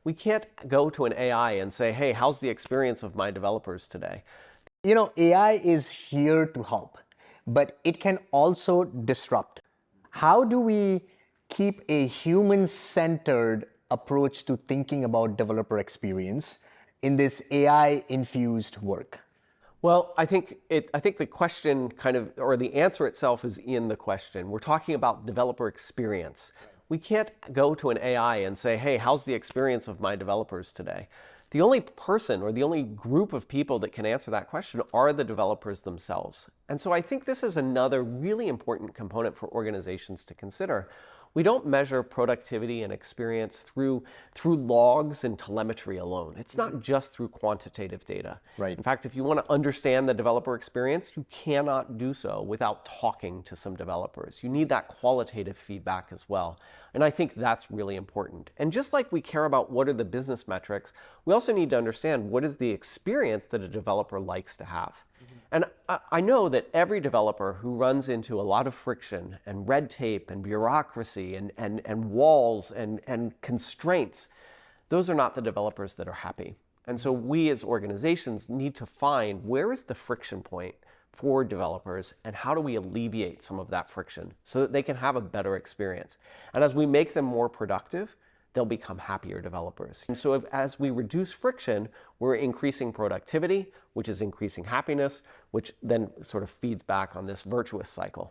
We can't go to an AI and say, hey, how's the experience of my developers today? AI is here to help, but it can also disrupt. How do we keep a human-centered approach to thinking about developer experience in this AI-infused work? Well, I think the question kind of, or the answer itself is in the question. We're talking about developer experience. We can't go to an AI and say, hey, how's the experience of my developers today? The only person or the only group of people that can answer that question are the developers themselves. And so I think this is another really important component for organizations to consider. We don't measure productivity and experience through logs and telemetry alone. It's not just through quantitative data. Right. In fact, if you want to understand the developer experience, you cannot do so without talking to some developers. You need that qualitative feedback as well. And I think that's really important. And just like we care about what are the business metrics, we also need to understand what is the experience that a developer likes to have. And I know that every developer who runs into a lot of friction and red tape and bureaucracy and walls and constraints, those are not the developers that are happy. And so we as organizations need to find where is the friction point for developers and how do we alleviate some of that friction so that they can have a better experience. And as we make them more productive, they'll become happier developers. And so as we reduce friction, we're increasing productivity, which is increasing happiness, which then sort of feeds back on this virtuous cycle.